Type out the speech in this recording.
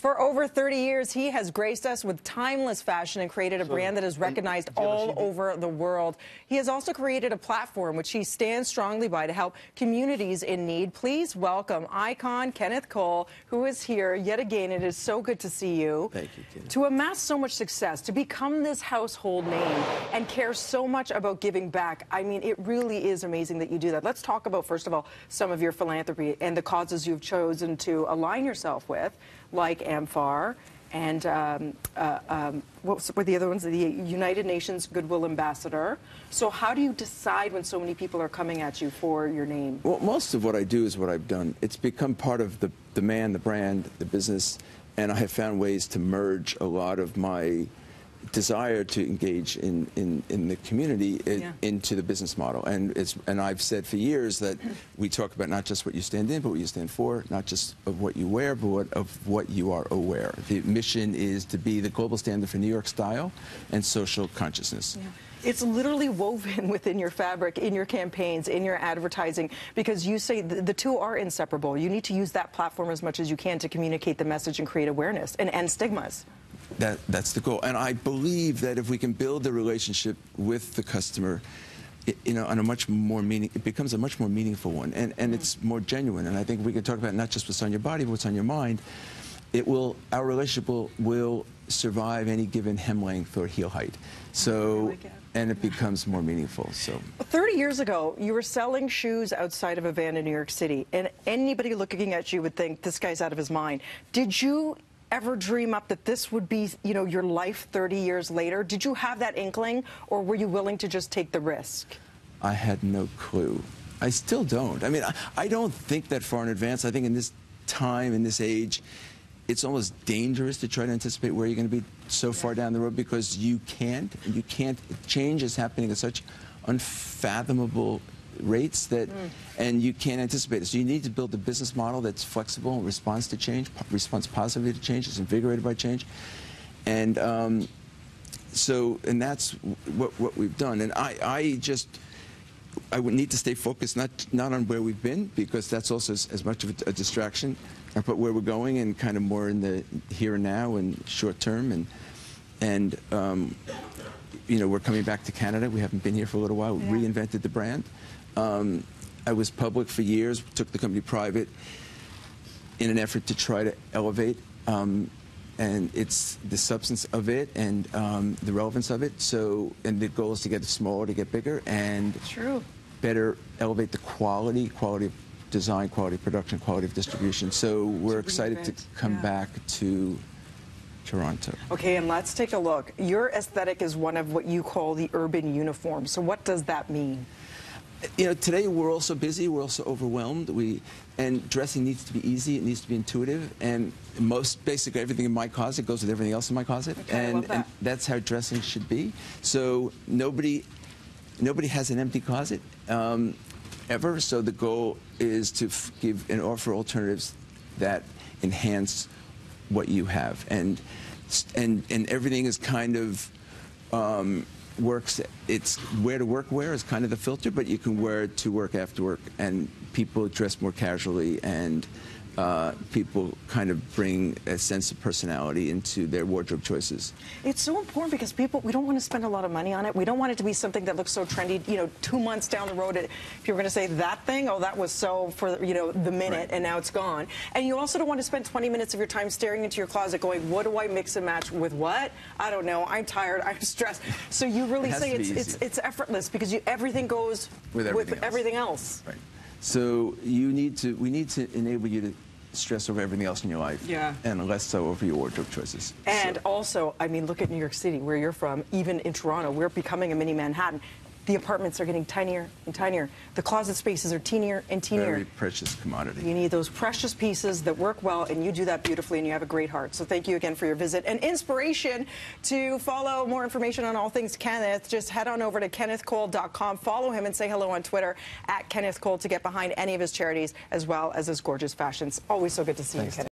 For over 30 years, he has graced us with timeless fashion and created a brand that is recognized all over the world. He has also created a platform which he stands strongly by to help communities in need. Please welcome icon Kenneth Cole, who is here yet again. It is so good to see you. Thank you, Tina. To amass so much success, to become this household name, and care so much about giving back. I mean, it really is amazing that you do that. Let's talk about, first of all, some of your philanthropy and the causes you've chosen to align yourself with, like AMFAR and what were the other ones? The United Nations Goodwill Ambassador. So how do you decide when so many people are coming at you for your name? Well, most of what I do is what I've done. It's become part of the man, the brand, the business, and I have found ways to merge a lot of my desire to engage in the community into the business model. And I've said for years that we talk about not just what you stand in, but what you stand for, not just of what you wear, but of what you are aware. The mission is to be the global standard for New York style and social consciousness. Yeah. It's literally woven within your fabric, in your campaigns, in your advertising, because you say the two are inseparable. You need to use that platform as much as you can to communicate the message and create awareness and end stigmas. That's the goal. And I believe that if we can build a relationship with the customer, it becomes a much more meaningful one, and it's more genuine. And I think we can talk about not just what's on your body, but what's on your mind. Our relationship will survive any given hem length or heel height. So, and it becomes more meaningful. So, 30 years ago, you were selling shoes outside of a van in New York City, and anybody looking at you would think this guy's out of his mind. Did you ever dream up that this would be, your life 30 years later? Did you have that inkling, or were you willing to just take the risk? I had no clue. I still don't. I mean, I don't think that far in advance. I think in this time, in this age, it's almost dangerous to try to anticipate where you're going to be so far down the road, because you can't. Change is happening at such unfathomable rates that, and you can't anticipate it. So you need to build a business model that's flexible and responds to change, responds positively to change, is invigorated by change, and that's what we've done. And I would need to stay focused not on where we've been, because that's also as much of a distraction, but where we're going, and kind of more in the here and now and short term, and we're coming back to Canada. We haven't been here for a little while. We reinvented the brand. I was public for years, took the company private in an effort to try to elevate, and it's the substance of it and the relevance of it. So, and the goal is to get it smaller, to get bigger, and better elevate the quality of design, quality of production, quality of distribution. So we're excited to come back to Toronto. Okay, and let's take a look. Your aesthetic is one of what you call the urban uniform. So what does that mean? Today we're also busy, we're also overwhelmed, and dressing needs to be easy, it needs to be intuitive, and basically everything in my closet goes with everything else in my closet, and that's how dressing should be. So nobody has an empty closet ever, so the goal is to give and offer alternatives that enhance what you have, and everything is kind of works. It's wear to work wear is kind of the filter, but you can wear it to work after work, and people dress more casually, and people kind of bring a sense of personality into their wardrobe choices. It's so important, because we don't want to spend a lot of money on it. We don't want it to be something that looks so trendy, 2 months down the road, if you're going to say that thing, oh, that was so for, the minute, and now it's gone. And you also don't want to spend 20 minutes of your time staring into your closet going, what do I mix and match with what? I don't know. I'm tired. I'm stressed. So you really say it's effortless, because everything goes with everything else. Right. So we need to enable you to stress over everything else in your life, and less so over your wardrobe choices. And also, I mean, look at New York City, where you're from. Even in Toronto, we're becoming a mini Manhattan. The apartments are getting tinier and tinier. The closet spaces are teenier and teenier. Very precious commodity. You need those precious pieces that work well, and you do that beautifully, and you have a great heart. So thank you again for your visit and inspiration. To follow more information on all things Kenneth, just head on over to KennethCole.com. Follow him and say hello on Twitter @KennethCole to get behind any of his charities, as well as his gorgeous fashions. Always so good to see you, Kenneth.